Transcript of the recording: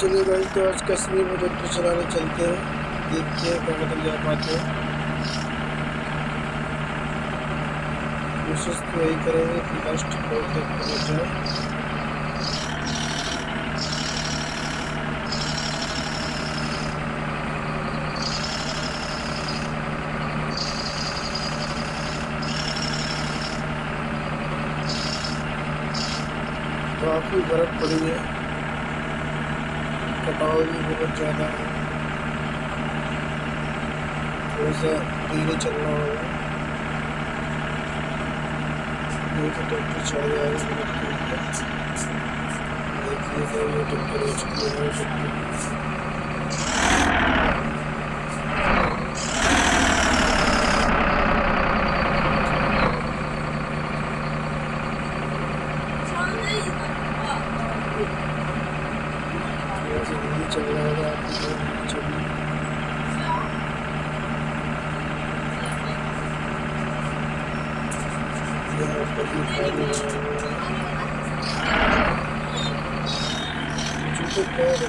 चलिए गाइस, तो आज कश्मीर में ट्रैक्टर चलाने चलते हैं, देखते हैं कहाँ तक जा पाते हैं। कोशिश तो यही करेंगे कि लास्ट पॉइंट तक पहुँच जाए। काफ़ी बर्फ़ पड़ी है, कटाव भी बहुत ज़्यादा है, थोड़ा सा धीरे चलना होगा। ये तो ट्रैक्टर चल रहा है, देखिए ये ट्रैक्टर हो चुकी है। चल रहा होगा जूते पैर